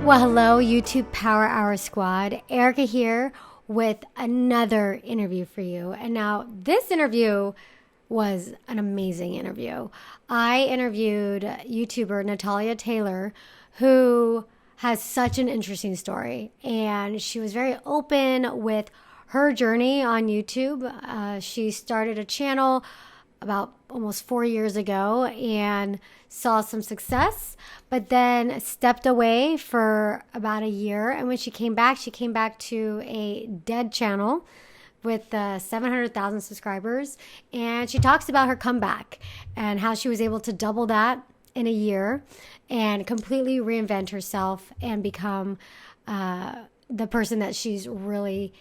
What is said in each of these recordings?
Well, hello, YouTube Power Hour Squad. Erika here with another interview for you. And now this interview was an amazing interview. I interviewed YouTuber Natalia Taylor, who has such an interesting story. And she was very open with her journey on YouTube. She started a channel about almost 4 years ago and saw some success, but then stepped away for about a year. And when she came back to a dead channel with 700,000 subscribers. And she talks about her comeback and how she was able to double that in a year and completely reinvent herself and become the person that she's really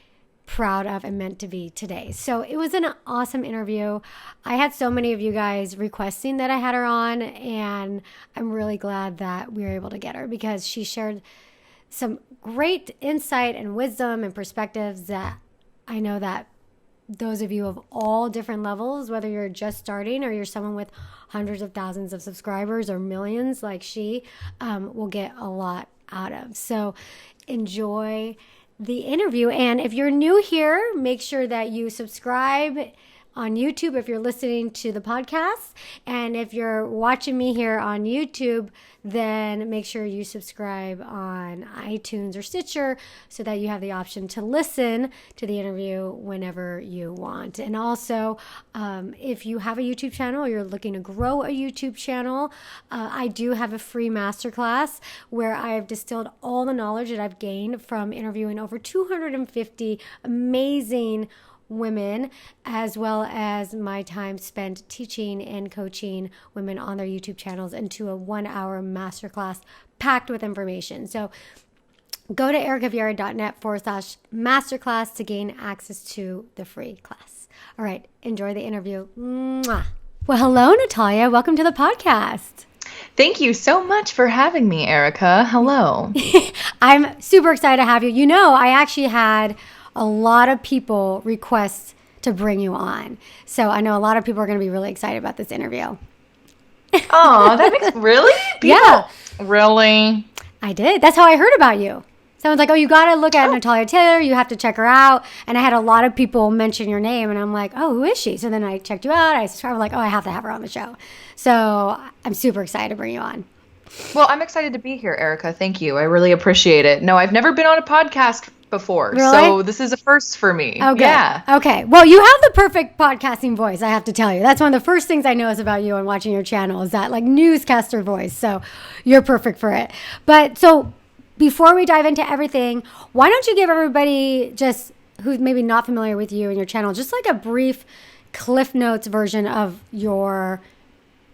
proud of and meant to be today. So it was an awesome interview. I had so many of you guys requesting that I had her on, and I'm really glad that we were able to get her because she shared some great insight and wisdom and perspectives that I know that those of you of all different levels, whether you're just starting or you're someone with hundreds of thousands of subscribers or millions like she, will get a lot out of. So enjoy the interview. And if you're new here, make sure that you subscribe on YouTube if you're listening to the podcast. And if you're watching me here on YouTube, then make sure you subscribe on iTunes or Stitcher so that you have the option to listen to the interview whenever you want. And also, if you have a YouTube channel or you're looking to grow a YouTube channel, I do have a free masterclass where I've distilled all the knowledge that I've gained from interviewing over 250 amazing women, as well as my time spent teaching and coaching women on their YouTube channels into a 1-hour masterclass packed with information. So go to erikavieira.net/masterclass to gain access to the free class. All right, enjoy the interview. Mwah. Well, hello, Natalia. Welcome to the podcast. Thank you so much for having me, Erika. Hello. I'm super excited to have you. You know, I actually had a lot of people request to bring you on. So I know a lot of people are going to be really excited about this interview. Oh, that makes really? People, yeah. Really? I did. That's how I heard about you. Someone's like, oh, you got to look at Natalia Taylor. You have to check her out. And I had a lot of people mention your name. And I'm like, oh, who is she? So then I checked you out. I was like, oh, I have to have her on the show. So I'm super excited to bring you on. Well, I'm excited to be here, Erika. Thank you. I really appreciate it. No, I've never been on a podcast before. Really? So this is a first for me. Okay. Yeah. Okay. Well, you have the perfect podcasting voice, I have to tell you. That's one of the first things I notice about you and watching your channel is that like newscaster voice. So you're perfect for it. But so before we dive into everything, why don't you give everybody just who's maybe not familiar with you and your channel, just like a brief Cliff Notes version of your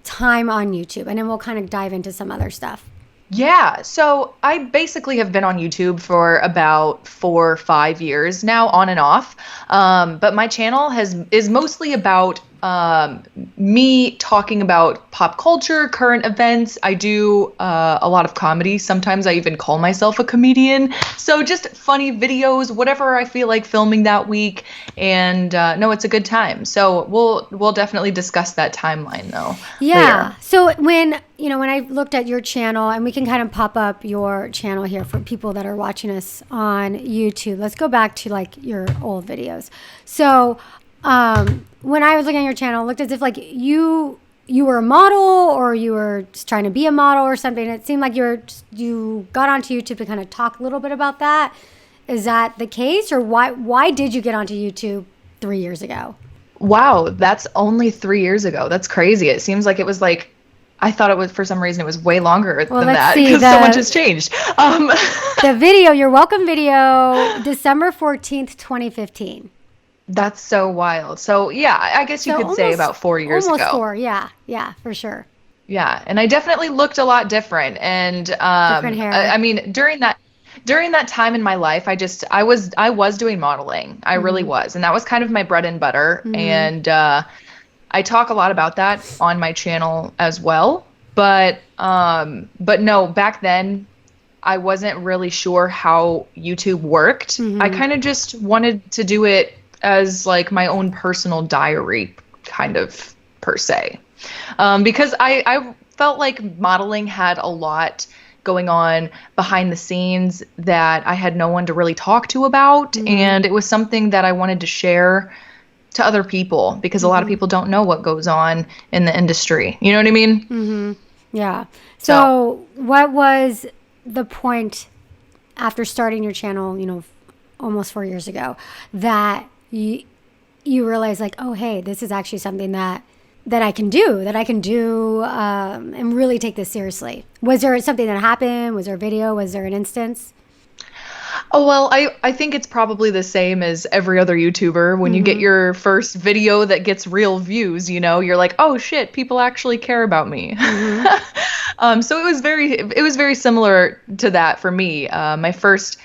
time on YouTube, and then we'll kind of dive into some other stuff. Yeah, so I basically have been on YouTube for about 4 or 5 years now, on and off. But my channel is mostly about me talking about pop culture, current events. I do a lot of comedy. Sometimes I even call myself a comedian. So just funny videos, whatever I feel like filming that week. And no, it's a good time. So we'll definitely discuss that timeline though. Yeah. Later. So when I looked at your channel, and we can kind of pop up your channel here for people that are watching us on YouTube. Let's go back to like your old videos. So when I was looking at your channel, it looked as if like you were a model or you were just trying to be a model or something. It seemed like you got onto YouTube to kind of talk a little bit about that. Is that the case, or why did you get onto YouTube 3 years ago? Wow, that's only 3 years ago. That's crazy. It seems like it was like, I thought it was, for some reason, it was way longer than that because so much has changed. The video, your welcome video, December 14th, 2015. That's so wild. So yeah, I guess you could say about 4 years ago. Almost 4, yeah, for sure. Yeah, and I definitely looked a lot different. And different hair. I mean, during that time in my life, I was doing modeling. I really was, and that was kind of my bread and butter. And I talk a lot about that on my channel as well. But no, back then I wasn't really sure how YouTube worked. I kind of just wanted to do it as like my own personal diary kind of per se. Because I felt like modeling had a lot going on behind the scenes that I had no one to really talk to about. And it was something that I wanted to share to other people because a lot of people don't know what goes on in the industry. You know what I mean? Yeah. So what was the point after starting your channel, almost 4 years ago, that you realized like, oh, hey, this is actually something that I can do, and really take this seriously? Was there something that happened? Was there a video? Was there an instance? Oh, well, I think it's probably the same as every other YouTuber. When you get your first video that gets real views, you're like, oh shit, people actually care about me. So it was very similar to that for me. My first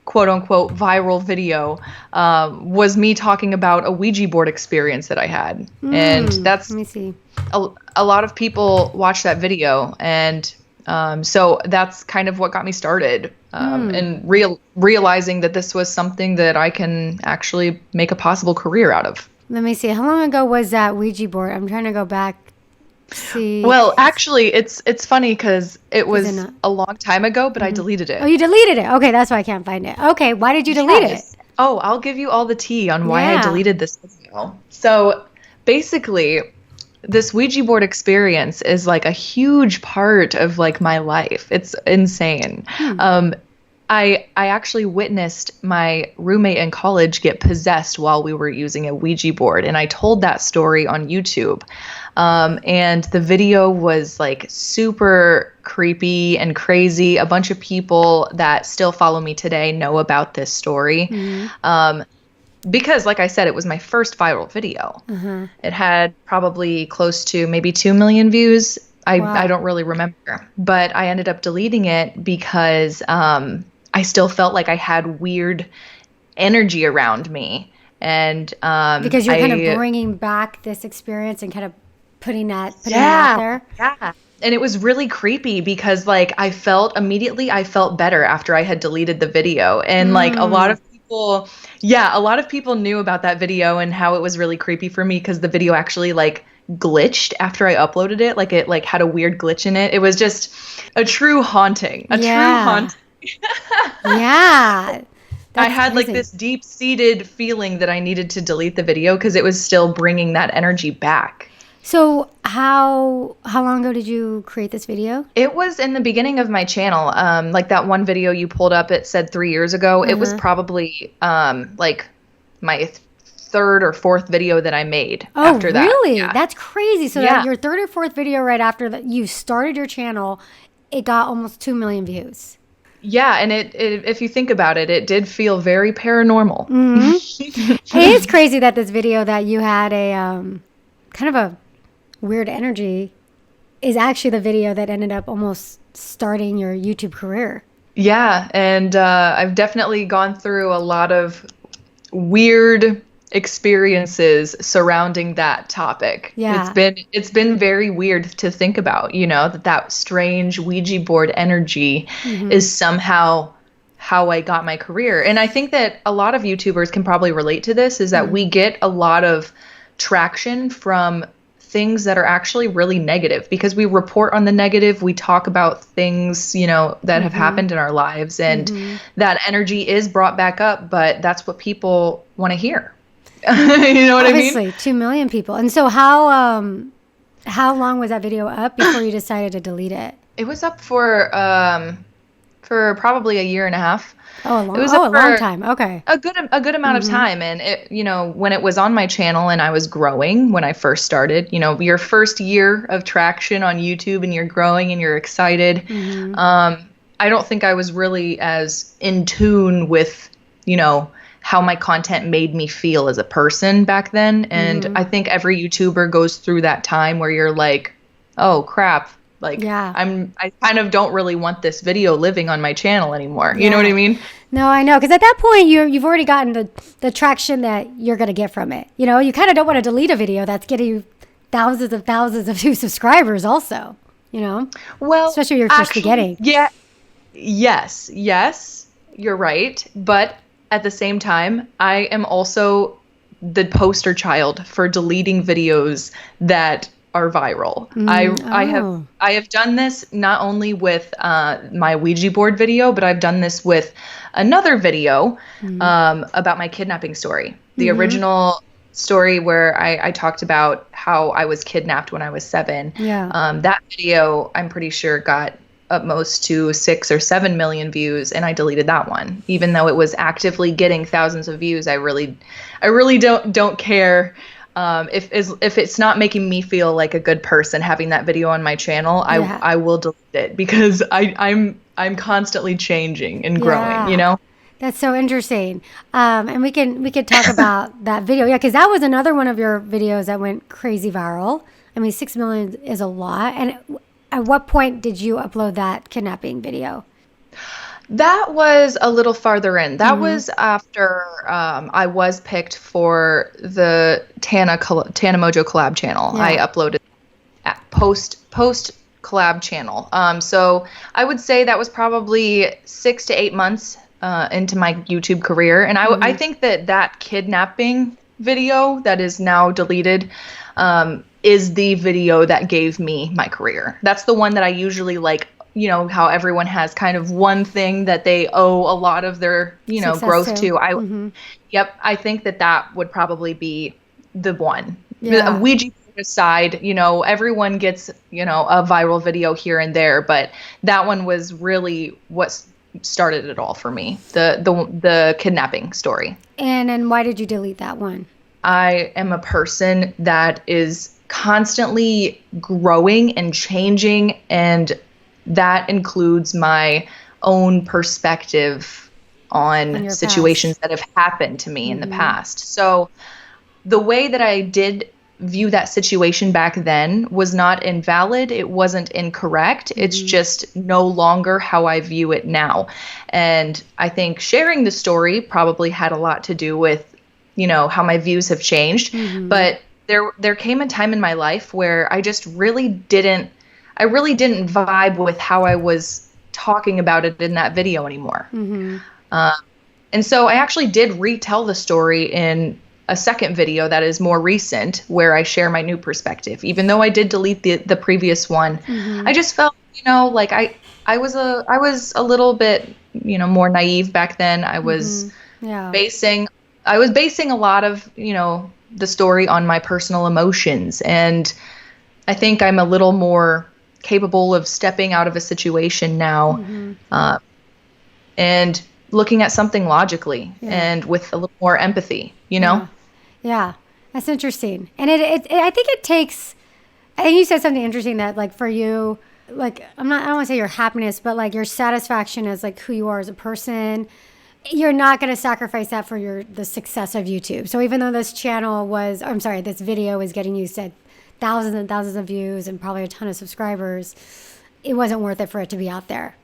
quote unquote viral video was me talking about a Ouija board experience that I had. And that's, let me see. A lot of people watched that video, and so that's kind of what got me started, and realizing that this was something that I can actually make a possible career out of. Let me see. How long ago was that Ouija board? I'm trying to go back. See. Well, actually, it's funny because it was a long time ago, but I deleted it. Oh, you deleted it. Okay, that's why I can't find it. Okay, why did you delete it? Oh, I'll give you all the tea on why I deleted this video. So basically, this Ouija board experience is like a huge part of like my life. It's insane. I actually witnessed my roommate in college get possessed while we were using a Ouija board, and I told that story on YouTube. And the video was like super creepy and crazy. A bunch of people that still follow me today know about this story. Because like I said, it was my first viral video. It had probably close to maybe 2 million views. I don't really remember, but I ended up deleting it because I still felt like I had weird energy around me. And because you're kind of bringing back this experience and kind of putting it out there. Yeah. And it was really creepy because like I felt better after I had deleted the video. And like a lot of people knew about that video and how it was really creepy for me because the video actually like glitched after I uploaded it. Like it like had a weird glitch in it. It was just a true haunting. True haunting. Yeah. I had like this deep-seated feeling that I needed to delete the video because it was still bringing that energy back. So how long ago did you create this video? It was in the beginning of my channel. Like that one video you pulled up, it said 3 years ago. It was probably like my third or fourth video that I made after that. Oh, really? Yeah. That's crazy. So that your third or fourth video right after that you started your channel, it got almost 2 million views. Yeah, and it if you think about it, it did feel very paranormal. It is crazy that this video that you had a kind of a weird energy is actually the video that ended up almost starting your YouTube career. Yeah, and I've definitely gone through a lot of weird experiences surrounding that topic. Yeah. It's been very weird to think about, that strange Ouija board energy is somehow how I got my career. And I think that a lot of YouTubers can probably relate to this, is that we get a lot of traction from things that are actually really negative because we report on the negative. We talk about things, that have happened in our lives, and that energy is brought back up, but that's what people want to hear. You know what Obviously, I mean? 2 million people. And so how long was that video up before you decided to delete it? It was up for probably a year and a half. Oh, a long time. Okay. A good amount of time. And it, when it was on my channel and I was growing when I first started, your first year of traction on YouTube and you're growing and you're excited. I don't think I was really as in tune with, how my content made me feel as a person back then. And I think every YouTuber goes through that time where you're like, oh crap. Like, I kind of don't really want this video living on my channel anymore. You know what I mean? No, I know. Because at that point, you've already gotten the traction that you're going to get from it. You kind of don't want to delete a video that's getting you thousands of new subscribers also, Well, especially your first beginning. Yeah. Yes, you're right. But at the same time, I am also the poster child for deleting videos that are viral. Oh. I have done this not only with my Ouija board video, but I've done this with another video about my kidnapping story. The original story where I talked about how I was kidnapped when I was 7. Yeah. That video, I'm pretty sure, got up most to 6 or 7 million views, and I deleted that one, even though it was actively getting thousands of views. I really don't care. If it's not making me feel like a good person having that video on my channel, I will delete it, because I'm constantly changing and growing, you know? That's so interesting. And we could talk about that video. Yeah, because that was another one of your videos that went crazy viral. I mean, 6 million is a lot. And at what point did you upload that kidnapping video? That was a little farther in. That was after I was picked for the Tana Mongeau collab channel. Yeah. I uploaded at post collab channel. So I would say that was probably 6 to 8 months into my YouTube career. And I think that kidnapping video that is now deleted is the video that gave me my career. That's the one that I usually like, you know, how everyone has kind of one thing that they owe a lot of their, you know, success growth to. Yep. I think that would probably be the one. Yeah. Ouija aside, you know, everyone gets, you know, a viral video here and there, but that one was really what started it all for me. The kidnapping story. And then why did you delete that one? I am a person that is constantly growing and changing, and that includes my own perspective on situations that have happened to me in the past. So the way that I did view that situation back then was not invalid. It wasn't incorrect. It's just no longer how I view it now. And I think sharing the story probably had a lot to do with, you know, how my views have changed. But there came a time in my life where I just really didn't vibe with how I was talking about it in that video anymore. And so I actually did retell the story in a second video that is more recent, where I share my new perspective. Even though I did delete the previous one, I just felt, you know, like I was a little bit, you know, more naive back then. I was basing a lot of, you know, the story on my personal emotions, and I think I'm a little more capable of stepping out of a situation now and looking at something logically and with a little more empathy, you know? Yeah, that's interesting. And I think it takes, I think you said something interesting that, like, for you, like, I don't want to say your happiness, but like your satisfaction as like who you are as a person, you're not going to sacrifice that for the success of YouTube. So even though this video is getting, you said, thousands and thousands of views and probably a ton of subscribers, it wasn't worth it for it to be out there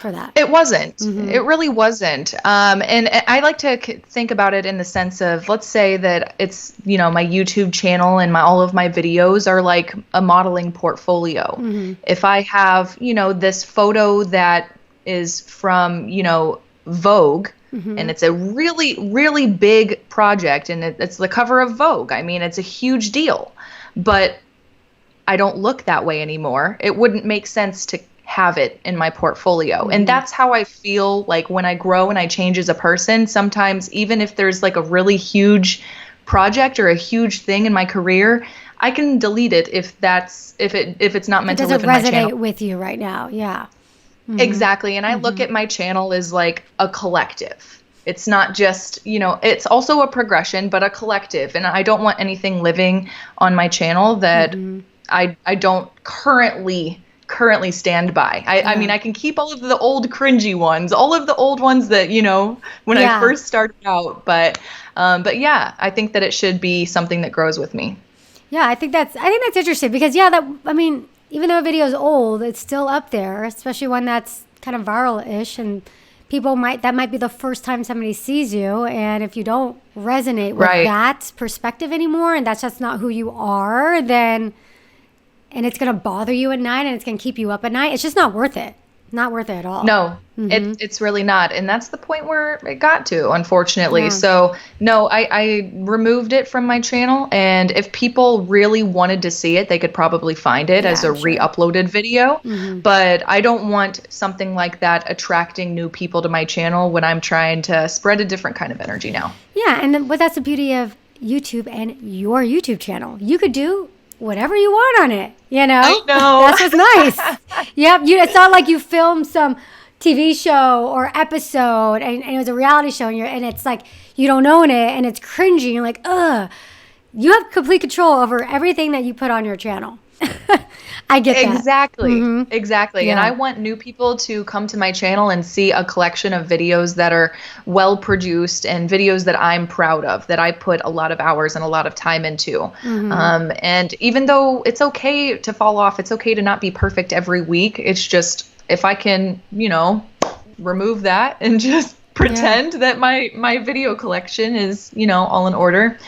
for that. It wasn't. It really wasn't. And I like to think about it in the sense of, let's say that it's, you know, my YouTube channel and all of my videos are like a modeling portfolio. If I have, you know, this photo that is from, you know, Vogue, and it's a really, really big project, and it's the cover of Vogue. I mean, it's a huge deal, but I don't look that way anymore. It wouldn't make sense to have it in my portfolio. And that's how I feel like when I grow and I change as a person. Sometimes, even if there's like a really huge project or a huge thing in my career, I can delete it if it's not meant to live in my channel. It doesn't resonate with you right now. Yeah. Exactly. And I look at my channel as like a collective. It's not just, you know, it's also a progression, but a collective. And I don't want anything living on my channel that I don't currently stand by. I mean, I can keep all of the old cringy ones, all of the old ones that, you know, when I first started out. But yeah, I think that it should be something that grows with me. Yeah, I think that's interesting because I mean, even though a video is old, it's still up there, especially one that's kind of viral-ish, and that might be the first time somebody sees you. And if you don't resonate with that perspective anymore, and that's just not who you are, then, and it's going to bother you at night and it's going to keep you up at night, it's just not worth it. Not worth it at all. No, it's really not. And that's the point where it got to, unfortunately. So no, I removed it from my channel. And if people really wanted to see it, they could probably find it as a re-uploaded video. But I don't want something like that attracting new people to my channel when I'm trying to spread a different kind of energy now. Yeah. And that's the beauty of YouTube and your YouTube channel. You could do whatever you want on it, you know? I know. That's what's nice. Yep. It's not like you filmed some TV show or episode and it was a reality show and it's like you don't own it and it's cringy. You're like, ugh. You have complete control over everything that you put on your channel. I get that. Exactly. Yeah. And I want new people to come to my channel and see a collection of videos that are well produced and videos that I'm proud of, that I put a lot of hours and a lot of time into. And even though it's okay to fall off, it's okay to not be perfect every week. It's just, if I can, remove that and just pretend that my video collection is, all in order,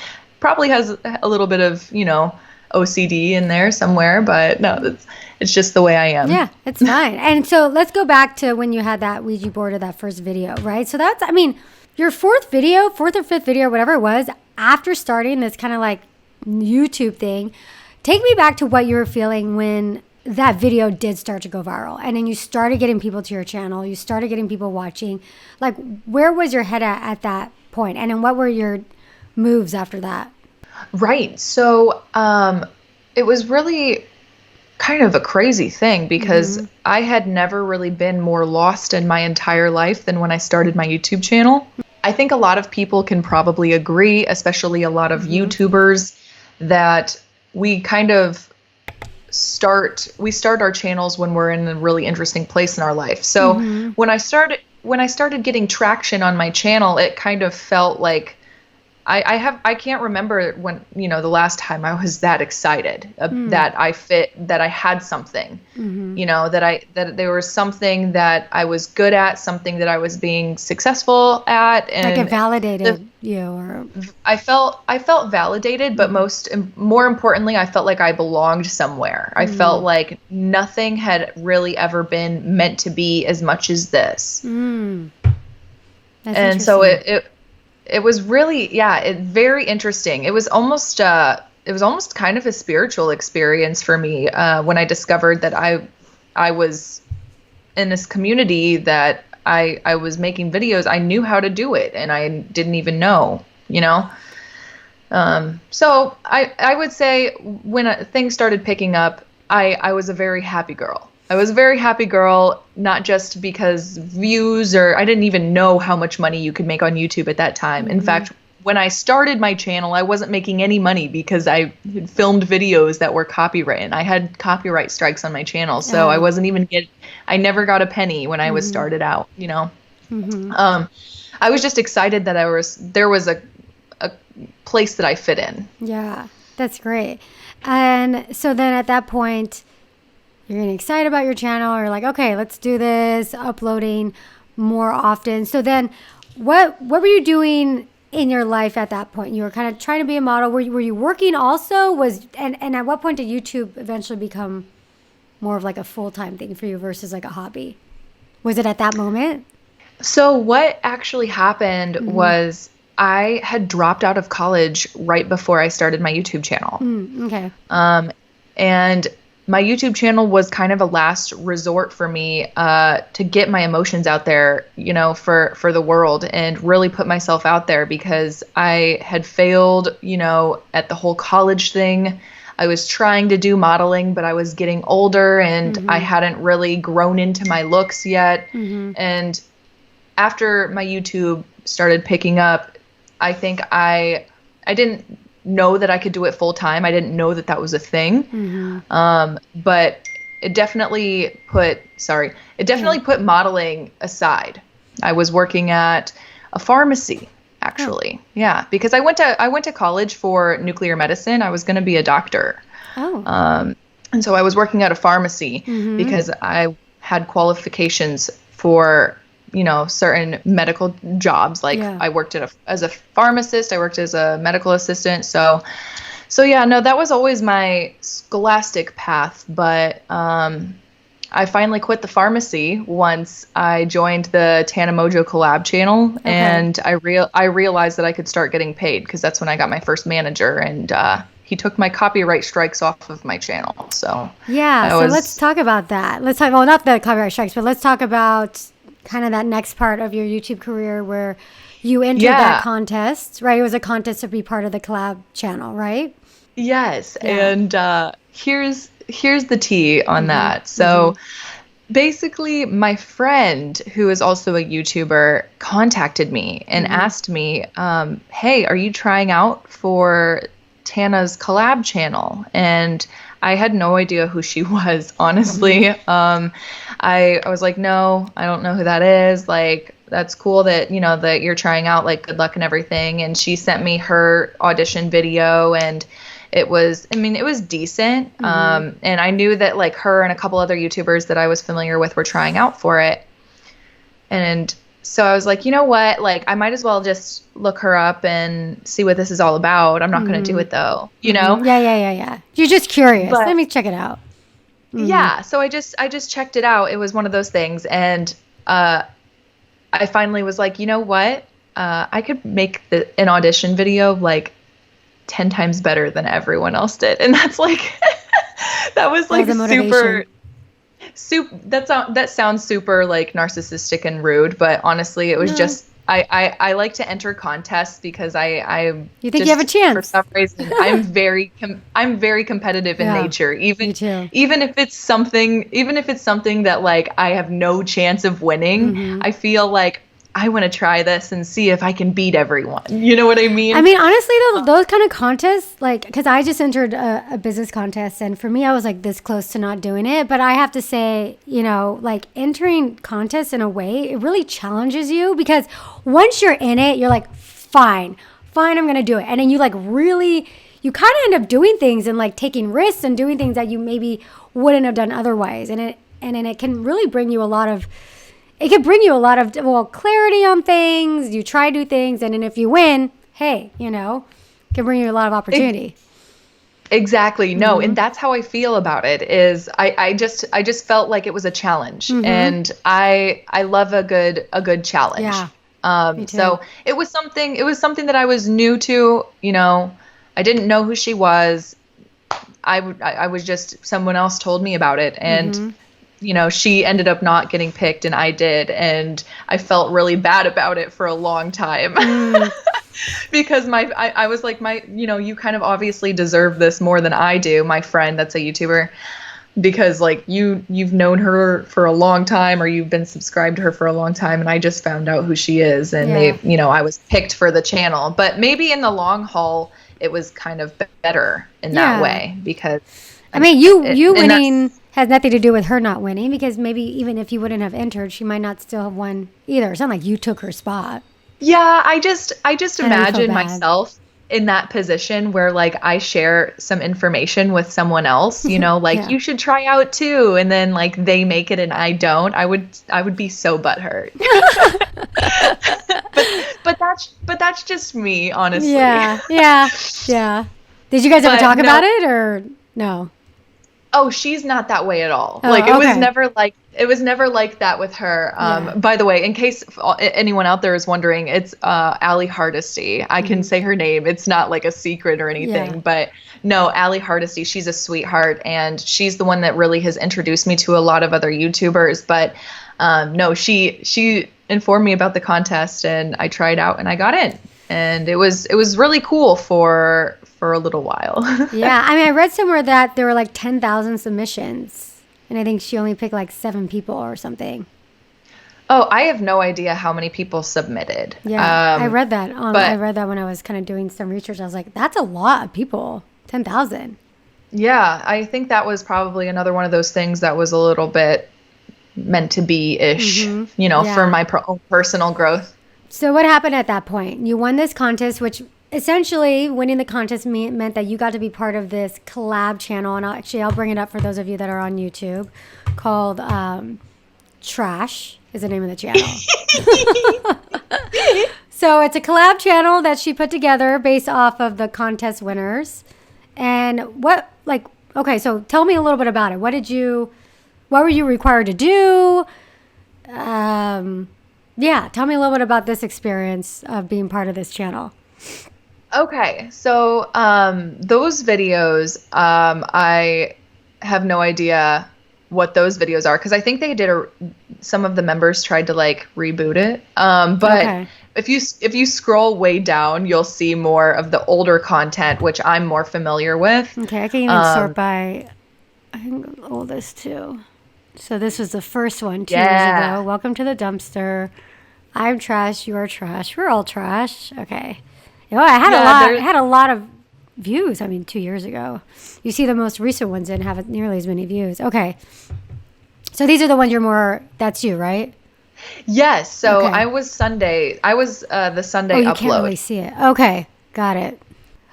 probably has a little bit of, OCD in there somewhere, but no, it's just the way I am. Yeah, it's fine. And so let's go back to when you had that Ouija board or that first video, right? So that's, your fourth or fifth video, whatever it was, after starting this kind of like YouTube thing, take me back to what you were feeling when that video did start to go viral. And then you started getting people to your channel. You started getting people watching. Like, where was your head at that point? And then what were your moves after that? Right. So it was really kind of a crazy thing because I had never really been more lost in my entire life than when I started my YouTube channel. I think a lot of people can probably agree, especially a lot of YouTubers, that we kind of start our channels when we're in a really interesting place in our life. So when I started getting traction on my channel, it kind of felt like I can't remember when, the last time I was that excited that I had something, that there was something that I was good at, something that I was being successful at. And like it validated you, or I felt validated, but more importantly, I felt like I belonged somewhere. I felt like nothing had really ever been meant to be as much as this. That's and so it was really, very interesting. It was almost kind of a spiritual experience for me when I discovered that I was in this community, that I was making videos. I knew how to do it, and I didn't even know, So I would say when things started picking up, I was a very happy girl. I was a very happy girl, not just because views, or I didn't even know how much money you could make on YouTube at that time. In fact, when I started my channel, I wasn't making any money because I had filmed videos that were copyrighted. I had copyright strikes on my channel, so I wasn't even I never got a penny when I was started out, I was just excited that there was a place that I fit in. Yeah, that's great. And so then at that point, you're getting excited about your channel, or like, okay, let's do this, uploading more often. So then what were you doing in your life at that point? You were kind of trying to be a model. Were you working also? And at what point did YouTube eventually become more of like a full-time thing for you versus like a hobby? Was it at that moment? So what actually happened was I had dropped out of college right before I started my YouTube channel. Okay. And my YouTube channel was kind of a last resort for me to get my emotions out there, for the world, and really put myself out there, because I had failed, at the whole college thing. I was trying to do modeling, but I was getting older and I hadn't really grown into my looks yet. And after my YouTube started picking up, I think I didn't know that I could do it full time. I didn't know that was a thing. But it definitely put modeling aside. I was working at a pharmacy, actually. Yeah, because I went to college for nuclear medicine. I was going to be a doctor. And so I was working at a pharmacy because I had qualifications for certain medical jobs. Like I worked as a pharmacist, I worked as a medical assistant. So yeah, no, that was always my scholastic path. But I finally quit the pharmacy once I joined the Tana Mongeau collab channel, and I realized that I could start getting paid because that's when I got my first manager, and he took my copyright strikes off of my channel. So yeah, so let's talk about that. Let's talk, well, not the copyright strikes, but let's talk about kind of that next part of your YouTube career where you entered that contest, right? It was a contest to be part of the collab channel, right? Yes, and here's the tea on that. So basically, my friend, who is also a YouTuber, contacted me and asked me, hey, are you trying out for Tana's collab channel? And I had no idea who she was, honestly. I was like, no, I don't know who that is. Like, that's cool that, you know, that you're trying out, like, good luck and everything. And she sent me her audition video, and it was decent. And I knew that, like, her and a couple other YouTubers that I was familiar with were trying out for it. And so I was like, you know what? Like, I might as well just look her up and see what this is all about. I'm not going to do it, though, you know? Yeah. You're just curious. Let me check it out. Yeah. So I just checked it out. It was one of those things. And I finally was like, you know what? I could make an audition video, like, 10 times better than everyone else did. And that's like, that was like that sounds super like narcissistic and rude, but honestly, it was just, I like to enter contests because you think you have a chance for some reason. I'm very competitive in nature, even if it's something that, like, I have no chance of winning. I feel like I want to try this and see if I can beat everyone. You know what I mean? I mean, honestly, those kind of contests, like, because I just entered a business contest, and for me, I was like this close to not doing it. But I have to say, you know, like, entering contests in a way, it really challenges you, because once you're in it, you're like, fine, I'm going to do it. And then you, like, really, you kind of end up doing things and, like, taking risks and doing things that you maybe wouldn't have done otherwise. And then it can really bring you a lot of clarity on things. You try to do things, and then if you win, hey, you know, it can bring you a lot of opportunity. Exactly. No, and that's how I feel about it. Is I just felt like it was a challenge, and I love a good challenge. Yeah. So it was something that I was new to. You know, I didn't know who she was. I was just, someone else told me about it, and you know, she ended up not getting picked and I did. And I felt really bad about it for a long time because I was like, you know, you kind of obviously deserve this more than I do. My friend, that's a YouTuber, because, like, you've known her for a long time, or you've been subscribed to her for a long time. And I just found out who she is, and I was picked for the channel, but maybe in the long haul, it was kind of better in that way, because I mean, you winning has nothing to do with her not winning, because maybe even if you wouldn't have entered, she might not still have won either. It's not like you took her spot. Yeah, I just imagine myself in that position where, like, I share some information with someone else, you know, like, you should try out too, and then, like, they make it and I don't. I would be so butthurt. but that's just me, honestly. Yeah. Did you guys ever talk about it, or no? Oh, she's not that way at all. Like, it was never like that with her. By the way, in case anyone out there is wondering, it's Ali Hardesty. I can say her name. It's not like a secret or anything, but no, Ali Hardesty, she's a sweetheart, and she's the one that really has introduced me to a lot of other YouTubers. But no, she informed me about the contest, and I tried out and I got in. And it was really cool for a little while. Yeah, I mean, I read somewhere that there were like 10,000 submissions, and I think she only picked like 7 people or something. Oh, I have no idea how many people submitted. Yeah, I read that. I read that when I was kind of doing some research. I was like, that's a lot of people. 10,000. Yeah, I think that was probably another one of those things that was a little bit meant to be-ish, you know, for my own personal growth. So what happened at that point? You won this contest, which essentially winning the contest meant that you got to be part of this collab channel. And I'll bring it up for those of you that are on YouTube, called Trash is the name of the channel. So it's a collab channel that she put together based off of the contest winners. And so tell me a little bit about it. What did you what were you required to do? Yeah, tell me a little bit about this experience of being part of this channel. Okay, so those videos, I have no idea what those videos are because I think they did some of the members tried to like reboot it. But Okay. if you scroll way down, you'll see more of the older content, which I'm more familiar with. Okay, I can even sort by, I think, oldest too. So this was the first one 2 years ago. Welcome to the dumpster. I'm trash. You are trash. We're all trash. Okay. I had had a lot of views. I mean, 2 years ago. You see, the most recent ones didn't have nearly as many views. Okay. So these are the ones that's you, right? Yes. So Okay. I was the Sunday you upload. can't really see it. Okay. Got it.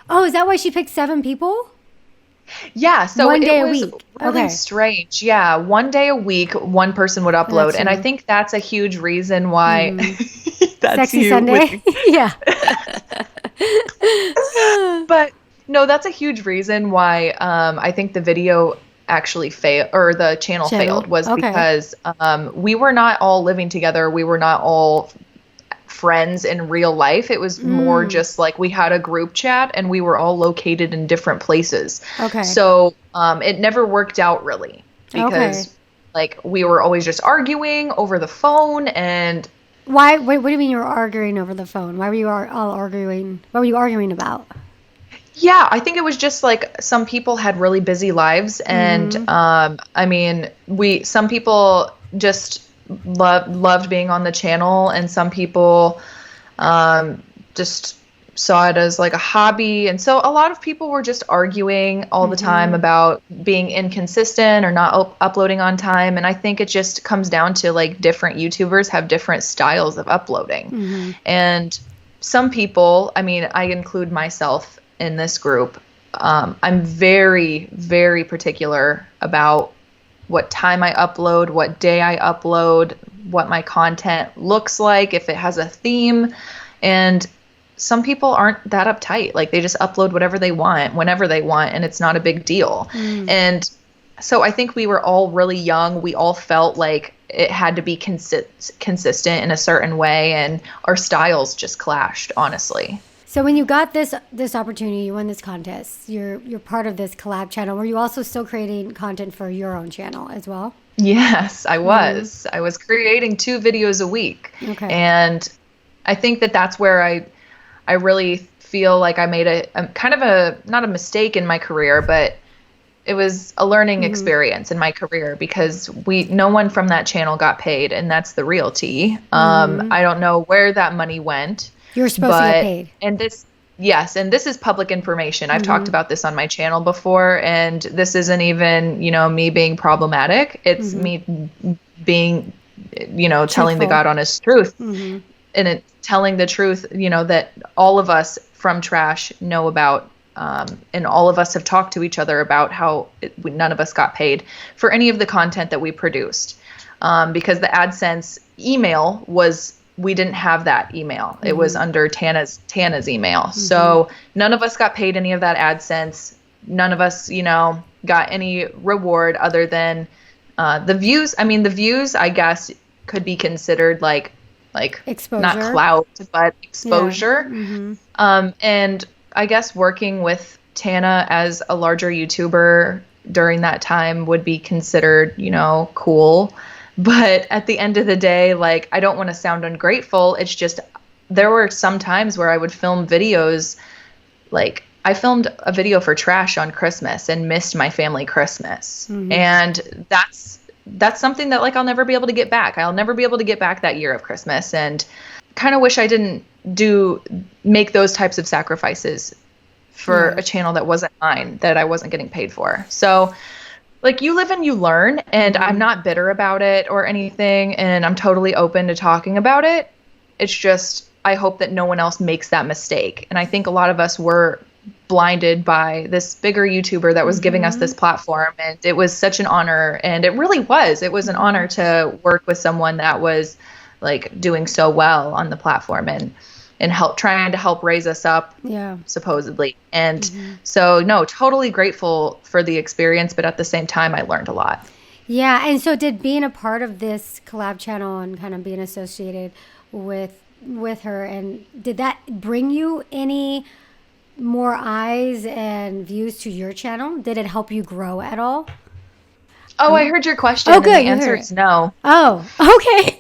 Oh, is that why she picked 7 people? Yeah, so One day it a was week. really Okay. strange. Yeah, one day a week, one person would upload, That's and I you. think that's a huge reason why that's Sexy you. Sunday. Yeah. But no, that's a huge reason why I think the video actually failed or the channel failed was Okay. because we were not all living together. We were not all friends in real life. It was more just like we had a group chat and we were all located in different places. Okay. So it never worked out really because like we were always just arguing over the phone and why? Wait, what do you mean you were arguing over the phone? Why were you all arguing? What were you arguing about? yeah, I think it was just like some people had really busy lives and I mean, some people just loved being on the channel and some people just saw it as like a hobby, and so a lot of people were just arguing all the time about being inconsistent or not uploading on time, and I think it just comes down to like different YouTubers have different styles of uploading. And some people, I mean, I include myself in this group, I'm very, very particular about what time I upload, what day I upload, what my content looks like, if it has a theme. And some people aren't that uptight. Like they just upload whatever they want, whenever they want, and it's not a big deal. And so I think we were all really young. We all felt like it had to be consistent in a certain way, and our styles just clashed, honestly. So when you got this opportunity, you won this contest. You're part of this collab channel. Were you also still creating content for your own channel as well? Yes, I was. I was creating 2 videos a week. Okay. And I think that that's where I really feel like I made a kind of not a mistake in my career, but it was a learning experience in my career because no one from that channel got paid, and that's the real tea. I don't know where that money went. You were supposed to get paid. And this is public information. I've talked about this on my channel before, and this isn't even, me being problematic. It's me being, telling the God honest truth. And telling the truth, that all of us from Trash know about, and all of us have talked to each other about how none of us got paid for any of the content that we produced. Because the AdSense email we didn't have that email. It was under Tana's email. So none of us got paid any of that AdSense. None of us, got any reward other than the views. I mean, the views, I guess, could be considered like exposure. Not clout, but exposure. Yeah. And I guess working with Tana as a larger YouTuber during that time would be considered, cool. But at the end of the day, like, I don't want to sound ungrateful. It's just there were some times where I would film videos. Like I filmed a video for Trash on Christmas and missed my family Christmas. And that's something that like I'll never be able to get back. I'll never be able to get back that year of Christmas, and kind of wish I didn't make those types of sacrifices for a channel that wasn't mine, that I wasn't getting paid for. So like you live and you learn, and I'm not bitter about it or anything, and I'm totally open to talking about it. It's just I hope that no one else makes that mistake. And I think a lot of us were blinded by this bigger YouTuber that was giving us this platform, and it was such an honor, and it really was. It was an honor to work with someone that was like doing so well on the platform and trying to help raise us up, supposedly. And so, no, totally grateful for the experience, but at the same time, I learned a lot. Yeah. And so did being a part of this collab channel and kind of being associated with her, and did that bring you any more eyes and views to your channel? Did it help you grow at all? Oh, I heard your question, Oh, and the good. You answer heard it. is no. Oh, okay.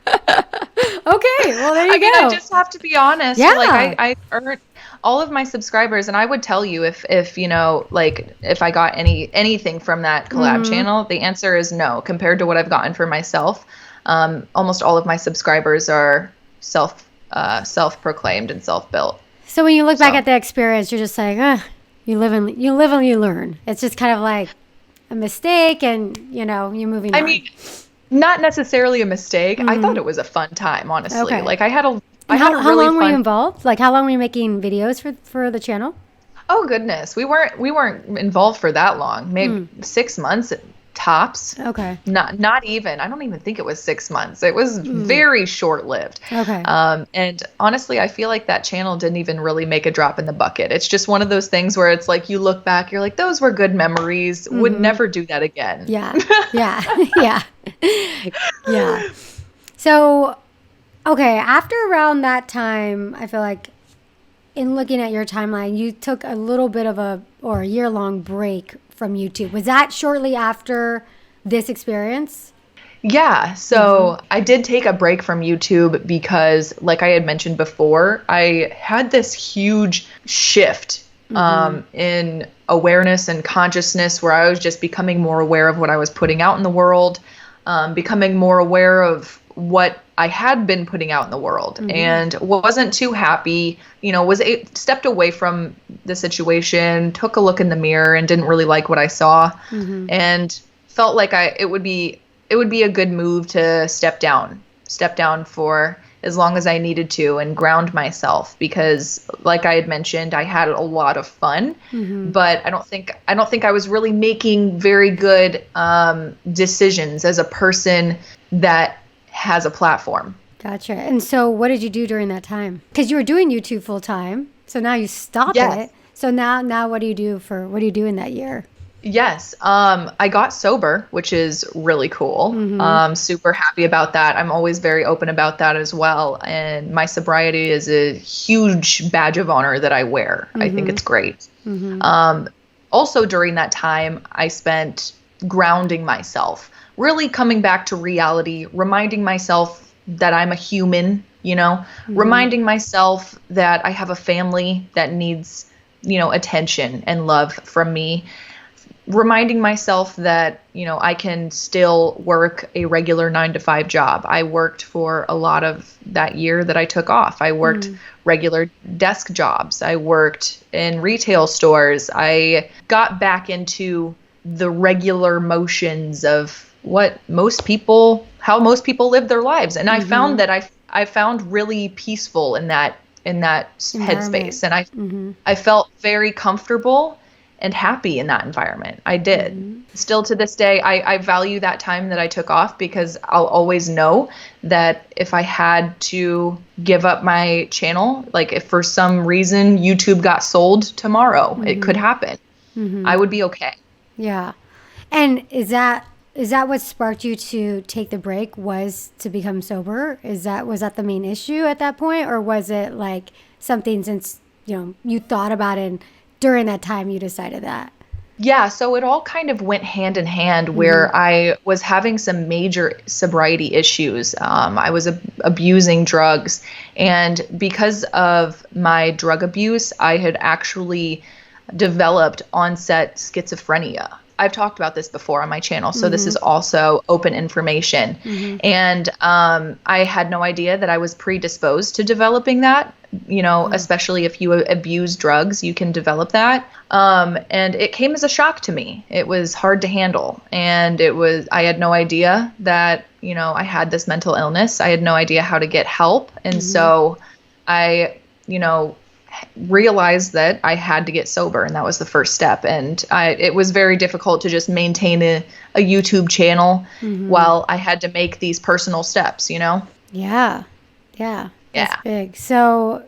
Okay. Well, there I you mean, I go. just have to be honest. Like Yeah. I earned all of my subscribers, and I would tell you if you know, like if I got anything from that collab Mm-hmm. channel, the answer is no. Compared to what I've gotten for myself, almost all of my subscribers are self-proclaimed and self-built. So when you look back So, at the experience, you're just like, you live and you learn. It's just kind of like a mistake, and you're moving I on. mean, not necessarily a mistake. I thought Mm-hmm. it was a fun time, honestly. Okay. Like I And had a how really long were you fun. involved? Like how long were you making videos for the channel? Oh goodness, we weren't involved for that long. Maybe Hmm. 6 months tops. Okay. Not even. I don't even think it was 6 months. It was Hmm. very short lived. Okay. And honestly, I feel like that channel didn't even really make a drop in the bucket. It's just one of those things where it's like you look back, you're like, those were good memories. Would Mm-hmm. never do that again. Yeah. Yeah. Yeah. Yeah. So, okay, after around that time, I feel like in looking at your timeline, you took a little bit of a year-long break from YouTube. Was that shortly after this experience? Yeah, Mm-hmm. so I did take a break from YouTube because, like I had mentioned before, I had this huge shift Mm-hmm. in awareness and consciousness where I was just becoming more aware of what I was putting out in the world, becoming more aware of what I had been putting out in the world, Mm-hmm. and wasn't too happy. Stepped away from the situation, took a look in the mirror, and didn't really like what I saw, Mm-hmm. and felt like it would be a good move to step down for as long as I needed to and ground myself because like I had mentioned, I had a lot of fun, Mm-hmm. but I don't think I was really making very good decisions as a person that has a platform. Gotcha. And so what did you do during that time? Because you were doing YouTube full time. So now you stop Yes. it. So now what do you do in that year? Yes, I got sober, which is really cool. Mm-hmm. Super happy about that. I'm always very open about that as well. And my sobriety is a huge badge of honor that I wear. I think Mm-hmm. it's great. Mm-hmm. Also, during that time, I spent grounding myself, really coming back to reality, reminding myself that I'm a human, Mm-hmm. reminding myself that I have a family that needs, attention and love from me, reminding myself that I can still work a regular 9 to 5 job. I worked for a lot of that year that I took off. I worked Mm-hmm. regular desk jobs. I worked in retail stores. I got back into the regular motions of how most people live their lives, and I Mm-hmm. found that I found really peaceful in that Environment. headspace, and I Mm-hmm. I felt very comfortable and happy in that environment. I did. Mm-hmm. Still to this day, I value that time that I took off because I'll always know that if I had to give up my channel, like if for some reason YouTube got sold tomorrow, it could Mm-hmm. happen. I Mm-hmm. would be okay. Yeah. And is that what sparked you to take the break, was to become sober? Was that the main issue at that point, or was it like something since you thought about it and during that time you decided that? Yeah, so it all kind of went hand in hand Mm-hmm. where I was having some major sobriety issues. I was abusing drugs. And because of my drug abuse, I had actually developed onset schizophrenia. I've talked about this before on my channel, so this Mm-hmm. is also open information. Mm-hmm. And I had no idea that I was predisposed to developing that. Especially if you abuse drugs, you can develop that. And it came as a shock to me. It was hard to handle. And I had no idea that, I had this mental illness. I had no idea how to get help. And Mm-hmm. so I, realized that I had to get sober, and that was the first step. And it was very difficult to just maintain a YouTube channel Mm-hmm. while I had to make these personal steps. Yeah. Yeah. That's Yeah. big. So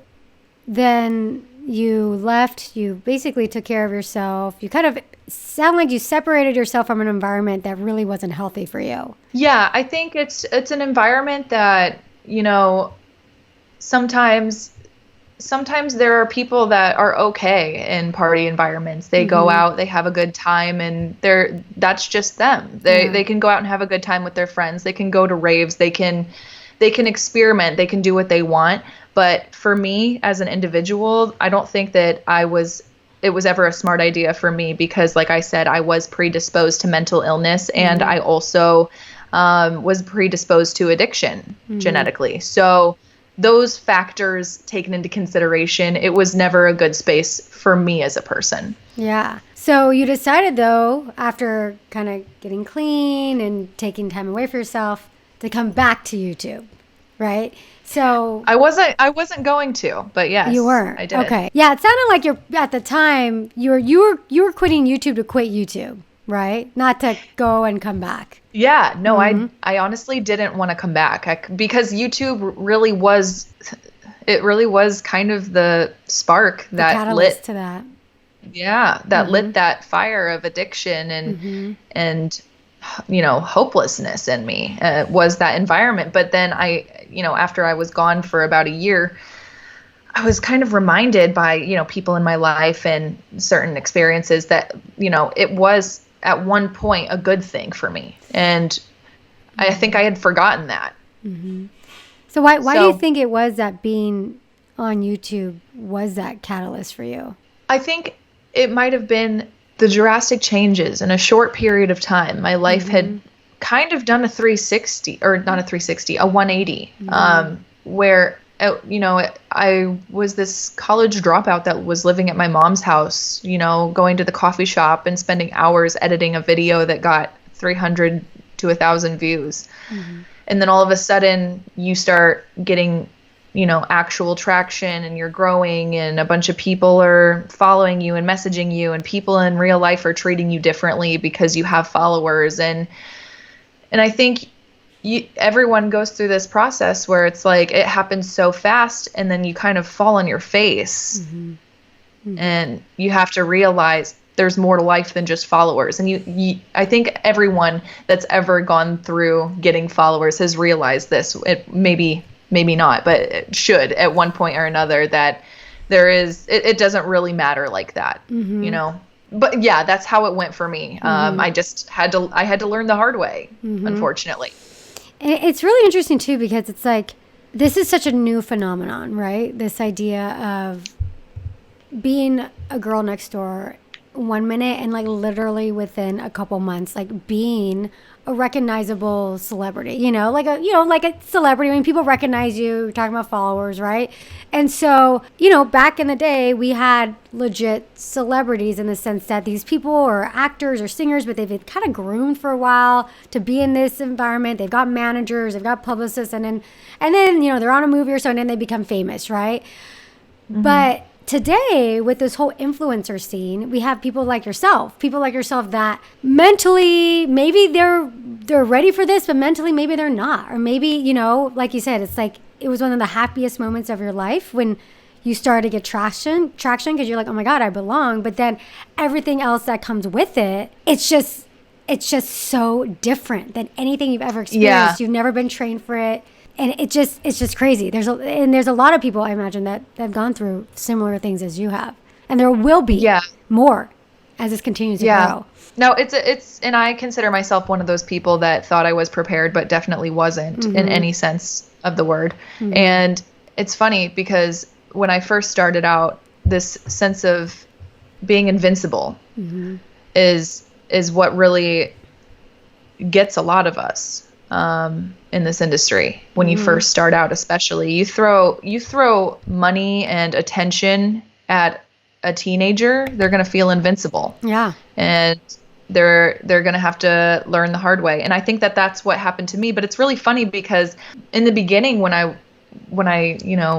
then you left, you basically took care of yourself. You kind of sound like you separated yourself from an environment that really wasn't healthy for you. Yeah, I think it's an environment that, sometimes there are people that are okay in party environments. They go out, they have a good time, and that's just them. They can go out and have a good time with their friends. They can go to raves. They can experiment. They can do what they want. But for me as an individual, I don't think that it was ever a smart idea for me because, like I said, I was predisposed to mental illness, and I also was predisposed to addiction genetically. So those factors taken into consideration, it was never a good space for me as a person. Yeah. So you decided, though, after kind of getting clean and taking time away for yourself, to come back to YouTube, right? So I wasn't going to, but yes, you were. I did. Okay. Yeah, it sounded like at the time you were quitting YouTube to quit YouTube, right? Not to go and come back. Yeah, no, I honestly didn't want to come back because YouTube really was kind of the spark that lit to that. Yeah, that lit that fire of addiction and hopelessness in me was that environment. But then after I was gone for about a year, I was kind of reminded by, people in my life and certain experiences that, it was at one point a good thing for me. And I think I had forgotten that. So why do you think it was that being on YouTube was that catalyst for you? I think it might have been the drastic changes in a short period of time. My life had kind of done a 360, or not a 360, a 180, where, I was this college dropout that was living at my mom's house, going to the coffee shop and spending hours editing a video that got 300 to 1,000 views. And then all of a sudden you start getting, actual traction, and you're growing, and a bunch of people are following you and messaging you, and people in real life are treating you differently because you have followers. And I think everyone goes through this process where it's like it happens so fast, and then you kind of fall on your face, and you have to realize there's more to life than just followers. And I think everyone that's ever gone through getting followers has realized this. It maybe not, but it should at one point or another, that it doesn't really matter like that, But yeah, that's how it went for me. I just had to learn the hard way, unfortunately. It's really interesting too, because it's like, this is such a new phenomenon, right? This idea of being a girl next door 1 minute, and like literally within a couple months, like being a recognizable celebrity, like a celebrity. I mean, people recognize you. You're talking about followers, right? And so, back in the day, we had legit celebrities in the sense that these people are actors or singers, but they've been kind of groomed for a while to be in this environment. They've got managers, they've got publicists, and then they're on a movie or so, and then they become famous, right? But today, with this whole influencer scene, we have people like yourself that mentally, maybe they're ready for this, but mentally maybe they're not. Or maybe, like you said, it's like it was one of the happiest moments of your life when you started to get traction because you're like, oh my God, I belong. But then everything else that comes with it, it's just so different than anything you've ever experienced. You've never been trained for it. And it's just crazy. There's a lot of people, I imagine, that have gone through similar things as you have, and there will be more as this continues to grow. No, it's and I consider myself one of those people that thought I was prepared, but definitely wasn't in any sense of the word. And it's funny because when I first started out, this sense of being invincible is what really gets a lot of us. In this industry, when you first start out, especially, you throw money and attention at a teenager, they're going to feel invincible. Yeah. And they're going to have to learn the hard way. And I think that that's what happened to me. But it's really funny because in the beginning, when I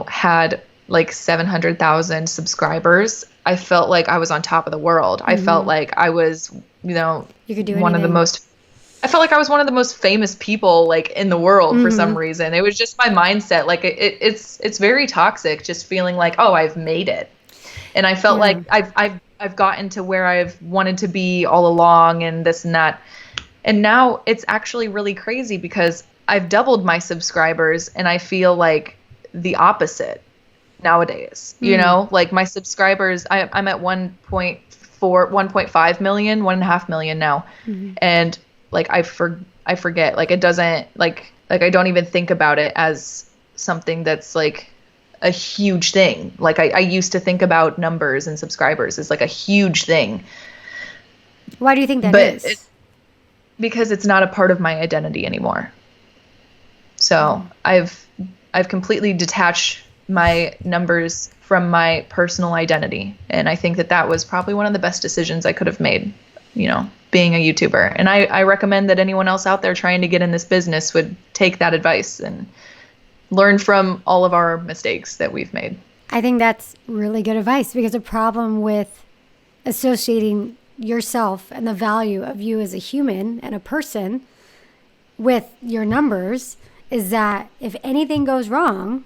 had like 700,000 subscribers, I felt like I was on top of the world. I felt like I was, you could do one of the most. I felt like I was one of the most famous people like in the world for some reason. It was just my mindset. Like it's very toxic, just feeling like, oh, I've made it. And I felt Yeah. like I've gotten to where I've wanted to be all along and this and that. And now it's actually really crazy because I've doubled my subscribers and I feel like the opposite nowadays. You know, like my subscribers, I'm at 1.5 million, 1.5 million now. And like I forget, like it doesn't like I don't even think about it as something that's like a huge thing. Like I used to think about numbers and subscribers as like a huge thing. Why do you think that But is? because it's not a part of my identity anymore. So I've completely detached my numbers from my personal identity. And I think that that was probably one of the best decisions I could have made, you know, being a YouTuber. And I recommend that anyone else out there trying to get in this business would take that advice and learn from all of our mistakes that we've made. I think that's really good advice, because the problem with associating yourself and the value of you as a human and a person with your numbers is that if anything goes wrong,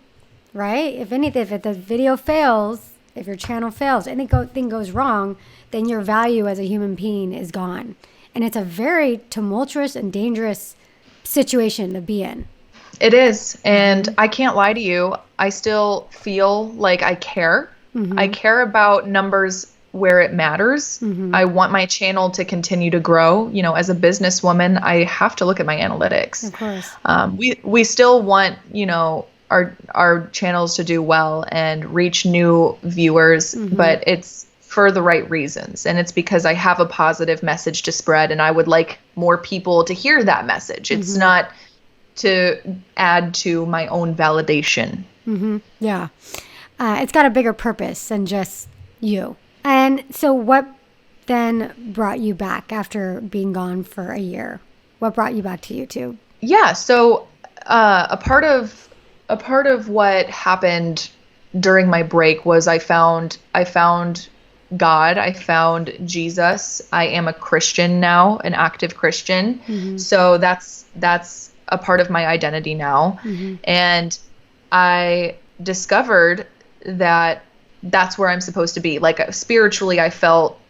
right? If the video fails, if your channel fails, anything goes wrong, then your value as a human being is gone. And it's a very tumultuous and dangerous situation to be in. It is. And I can't lie to you. I still feel like I care. I care about numbers where it matters. I want my channel to continue to grow. You know, as a businesswoman, I have to look at my analytics. Of course. We still want, you know, our channels to do well and reach new viewers, but it's for the right reasons. And it's because I have a positive message to spread and I would like more people to hear that message. It's not to add to my own validation. Yeah. It's got a bigger purpose than just you. And so what then brought you back after being gone for a year? What brought you back to YouTube? Yeah. So a part of what happened during my break was I found God. I found Jesus. I am a Christian now, an active Christian. So that's a part of my identity now. And I discovered that that's where I'm supposed to be. Like spiritually, I felt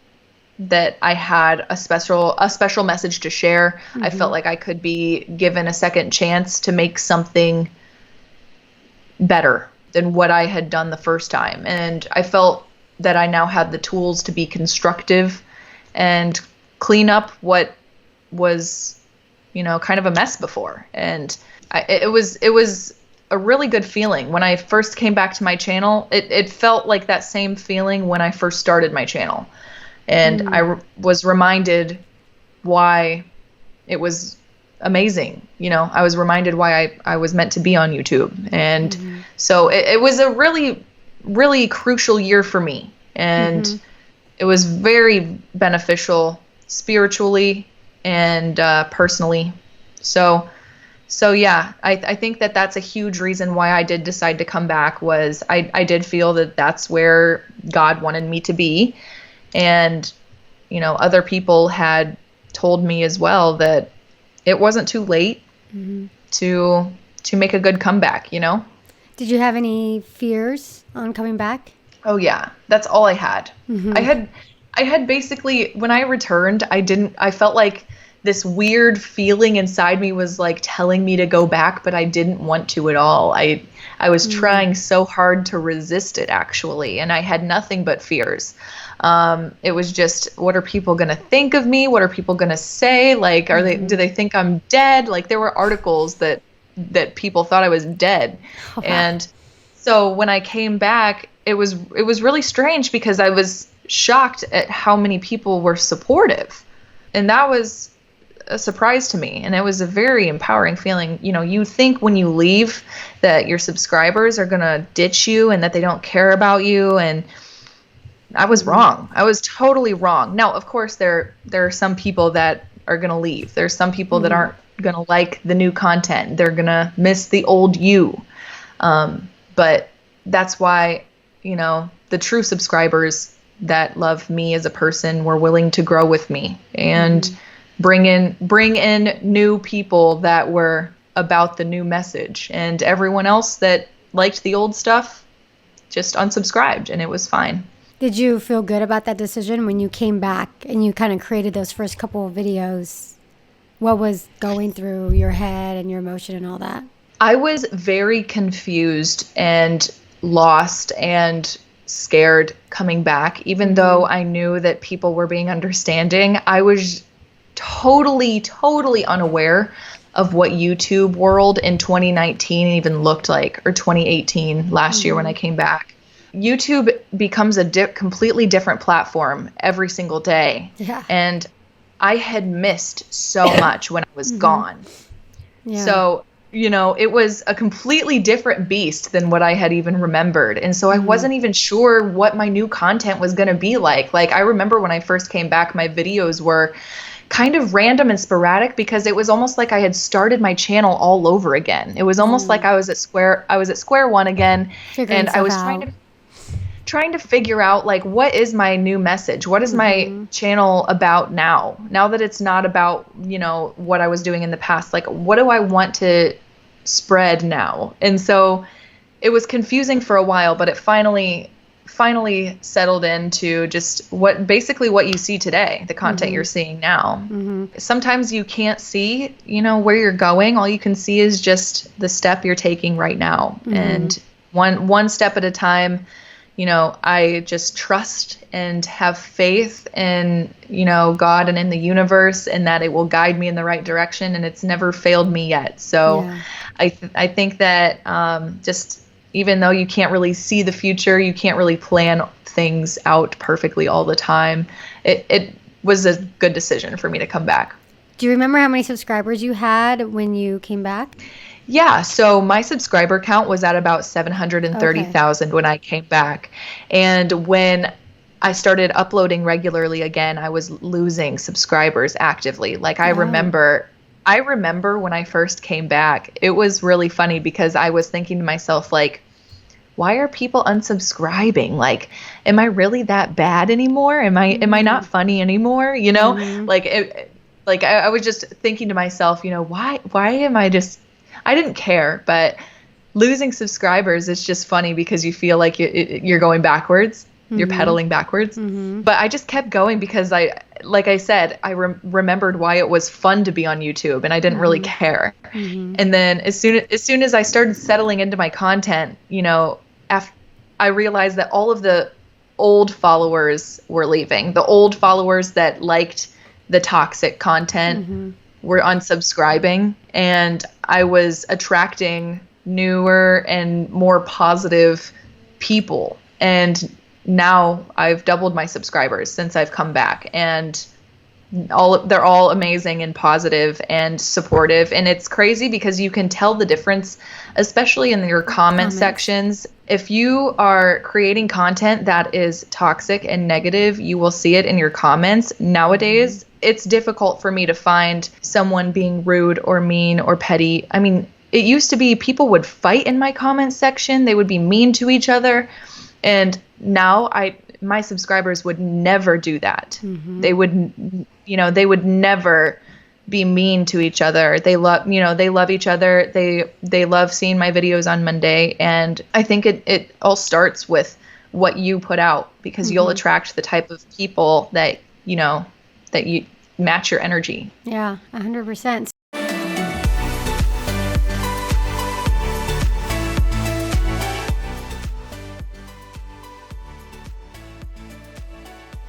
that I had a special message to share. I felt like I could be given a second chance to make something better than what I had done the first time. And I felt that I now had the tools to be constructive and clean up what was, you know, kind of a mess before. And it was a really good feeling. When I first came back to my channel, it felt like that same feeling when I first started my channel. And I was reminded why it was amazing. You know, I was reminded why I was meant to be on YouTube. And so it was a really, really crucial year for me. And it was very beneficial spiritually and personally. So yeah, I think that that's a huge reason why I did decide to come back. Was I did feel that that's where God wanted me to be. And, you know, other people had told me as well that it wasn't too late to make a good comeback, you know? Did you have any fears on coming back? Oh yeah, that's all I had. I had basically, when I returned, I felt like this weird feeling inside me was like telling me to go back, but I didn't want to at all. I was trying so hard to resist it, actually, and I had nothing but fears. It was just, what are people going to think of me? What are people going to say? Like, do they think I'm dead? Like, there were articles that people thought I was dead. Oh, wow. And so when I came back, it was really strange because I was shocked at how many people were supportive. And that was a surprise to me. And it was a very empowering feeling. You know, you think when you leave that your subscribers are going to ditch you and that they don't care about you. And I was wrong. I was totally wrong. Now, of course, there are some people that are going to leave. There's some people that aren't going to like the new content. They're going to miss the old you. But that's why, you know, the true subscribers that love me as a person were willing to grow with me and bring in new people that were about the new message, and everyone else that liked the old stuff just unsubscribed, and it was fine. Did you feel good about that decision when you came back and you kind of created those first couple of videos? What was going through your head and your emotion and all that? I was very confused and lost and scared coming back. Even though I knew that people were being understanding, I was totally unaware of what YouTube world in 2019 even looked like, or 2018, last year when I came back. YouTube becomes a completely different platform every single day. Yeah. And I had missed so much when I was gone. Yeah. So, it was a completely different beast than what I had even remembered. And so I wasn't even sure what my new content was going to be like. Like, I remember when I first came back, my videos were kind of random and sporadic because it was almost like I had started my channel all over again. It was almost like I was at square one again. Figuring and I was stuff out. trying to figure out, like, what is my new message? What is my channel about now that it's not about, what I was doing in the past? Like, what do I want to spread now? And so it was confusing for a while, but it finally settled into just what you see today, the content you're seeing now. Sometimes you can't see, where you're going. All you can see is just the step you're taking right now. And one step at a time. I just trust and have faith in, God and in the universe, and that it will guide me in the right direction. And it's never failed me yet. So I think that just even though you can't really see the future, you can't really plan things out perfectly all the time, it was a good decision for me to come back. Do you remember how many subscribers you had when you came back? Yeah, so my subscriber count was at about 730,000 when I came back. And when I started uploading regularly again, I was losing subscribers actively. Like, I remember when I first came back, it was really funny because I was thinking to myself, like, why are people unsubscribing? Like, am I really that bad anymore? Am I not funny anymore? I was just thinking to myself, why am I just, I didn't care, but losing subscribers is just funny because you feel like you're going backwards. You're pedaling backwards. But I just kept going because like I said, I remembered why it was fun to be on YouTube, and I didn't really care. And then as soon as I started settling into my content, I realized that all of the old followers were leaving. The old followers that liked the toxic content were unsubscribing, and I was attracting newer and more positive people. And now I've doubled my subscribers since I've come back, and they're all amazing and positive and supportive. And it's crazy because you can tell the difference, especially in your comment sections. If you are creating content that is toxic and negative, you will see it in your comments. Nowadays, it's difficult for me to find someone being rude or mean or petty. I mean, it used to be people would fight in my comment section. They would be mean to each other. And now my subscribers would never do that. They would, they would never be mean to each other. They love each other. They love seeing my videos on Monday. And I think it all starts with what you put out, because you'll attract the type of people that you match your energy. Yeah, 100%.